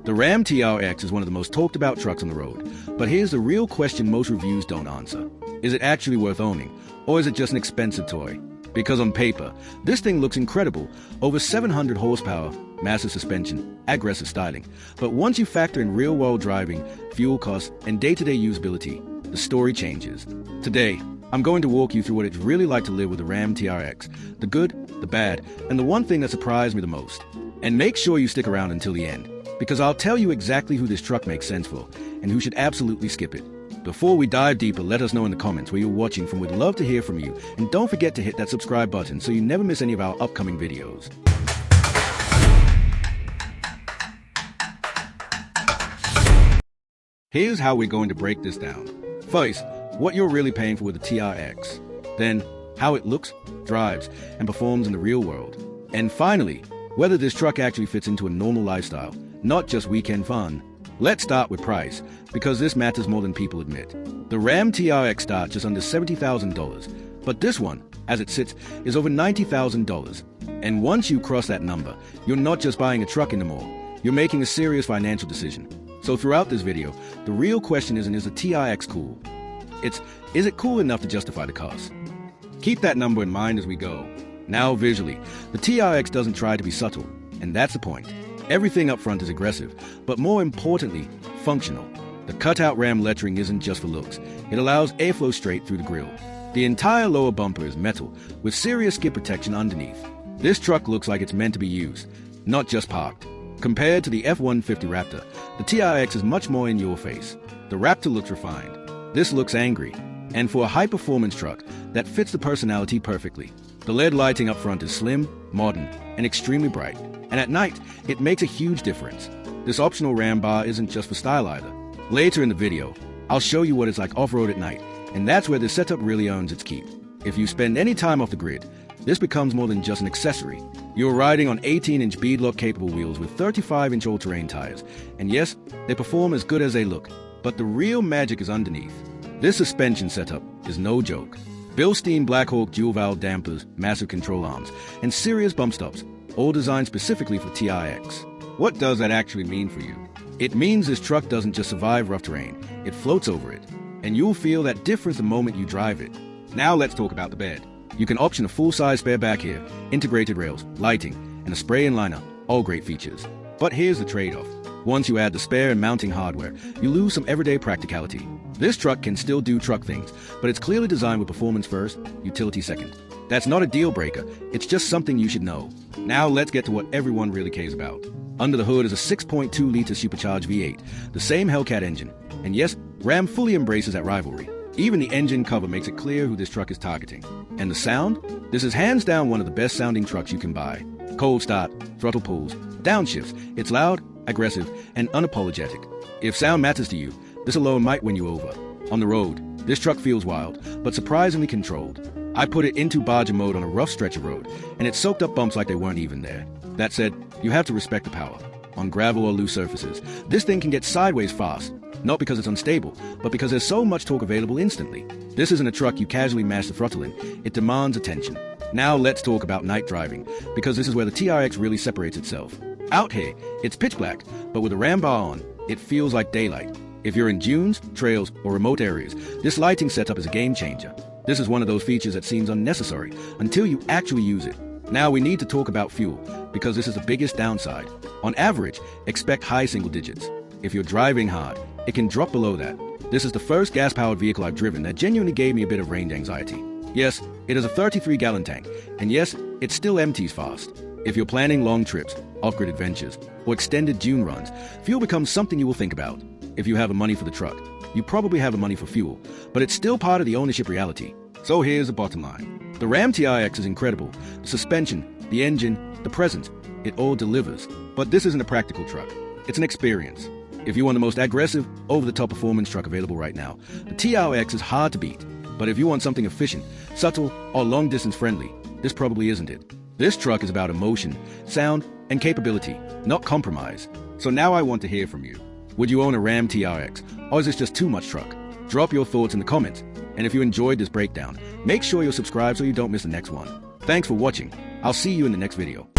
The Ram TRX is one of the most talked about trucks on the road, but here's the real question most reviews don't answer. Is it actually worth owning, or is it just an expensive toy? Because on paper, this thing looks incredible, over 700 horsepower, massive suspension, aggressive styling. But once you factor in real-world driving, fuel costs, and day-to-day usability, the story changes. Today, I'm going to walk you through what it's really like to live with the Ram TRX, the good, the bad, and the one thing that surprised me the most. And make sure you stick around until the end, because I'll tell you exactly who this truck makes sense for, and who should absolutely skip it. Before we dive deeper, let us know in the comments where you're watching from. We'd love to hear from you, and don't forget to hit that subscribe button so you never miss any of our upcoming videos. Here's how we're going to break this down. First, what you're really paying for with the TRX. Then, how it looks, drives, and performs in the real world. And finally, whether this truck actually fits into a normal lifestyle, not just weekend fun. Let's start with price, because this matters more than people admit. The Ram TRX starts just under $70,000, but this one, as it sits, is over $90,000. And once you cross that number, you're not just buying a truck anymore, you're making a serious financial decision. So throughout this video, the real question isn't, is the TRX cool? Is it cool enough to justify the cost? Keep that number in mind as we go. Now visually, the TRX doesn't try to be subtle, and that's the point. Everything up front is aggressive, but more importantly, functional. The cutout Ram lettering isn't just for looks, it allows airflow straight through the grille. The entire lower bumper is metal, with serious skid protection underneath. This truck looks like it's meant to be used, not just parked. Compared to the F-150 Raptor, the TRX is much more in your face. The Raptor looks refined. This looks angry. And for a high-performance truck, that fits the personality perfectly. The LED lighting up front is slim, modern, and extremely bright. And at night, it makes a huge difference. This optional Ram bar isn't just for style either. Later in the video, I'll show you what it's like off-road at night, and that's where this setup really earns its keep. If you spend any time off the grid, this becomes more than just an accessory. You're riding on 18-inch beadlock-capable wheels with 35-inch all-terrain tires. And yes, they perform as good as they look, but the real magic is underneath. This suspension setup is no joke. Bilstein Blackhawk dual-valve dampers, massive control arms, and serious bump stops, all designed specifically for TRX. What does that actually mean for you? It means this truck doesn't just survive rough terrain, it floats over it. And you'll feel that difference the moment you drive it. Now let's talk about the bed. You can option a full-size spare back here, integrated rails, lighting, and a spray-in liner, all great features. But here's the trade-off. Once you add the spare and mounting hardware, you lose some everyday practicality. This truck can still do truck things, but it's clearly designed with performance first, utility second. That's not a deal breaker, it's just something you should know. Now let's get to what everyone really cares about. Under the hood is a 6.2-liter supercharged V8, the same Hellcat engine. And yes, Ram fully embraces that rivalry. Even the engine cover makes it clear who this truck is targeting. And the sound? This is hands down one of the best sounding trucks you can buy. Cold start, throttle pulls, downshifts. It's loud, aggressive, and unapologetic. If sound matters to you, this alone might win you over. On the road, this truck feels wild, but surprisingly controlled. I put it into barger mode on a rough stretch of road, and it soaked up bumps like they weren't even there. That said, you have to respect the power. On gravel or loose surfaces, this thing can get sideways fast. Not because it's unstable, but because there's so much torque available instantly. This isn't a truck you casually mash the throttle in, it demands attention. Now let's talk about night driving, because this is where the TRX really separates itself. Out here, it's pitch black, but with a Ram bar on, it feels like daylight. If you're in dunes, trails, or remote areas, this lighting setup is a game changer. This is one of those features that seems unnecessary until you actually use it. Now we need to talk about fuel, because this is the biggest downside. On average, expect high single digits. If you're driving hard, it can drop below that. This is the first gas-powered vehicle I've driven that genuinely gave me a bit of range anxiety. Yes, it is a 33-gallon tank, and yes, it still empties fast. If you're planning long trips, off-grid adventures, or extended dune runs, fuel becomes something you will think about. If you have the money for the truck, you probably have the money for fuel, but it's still part of the ownership reality. So here's the bottom line. The Ram TRX is incredible. The suspension, the engine, the presence, it all delivers. But this isn't a practical truck. It's an experience. If you want the most aggressive, over-the-top performance truck available right now, the TRX is hard to beat. But if you want something efficient, subtle, or long-distance friendly, this probably isn't it. This truck is about emotion, sound, and capability, not compromise. So now I want to hear from you. Would you own a Ram TRX, or is this just too much truck? Drop your thoughts in the comments. And if you enjoyed this breakdown, make sure you're subscribed so you don't miss the next one. Thanks for watching. I'll see you in the next video.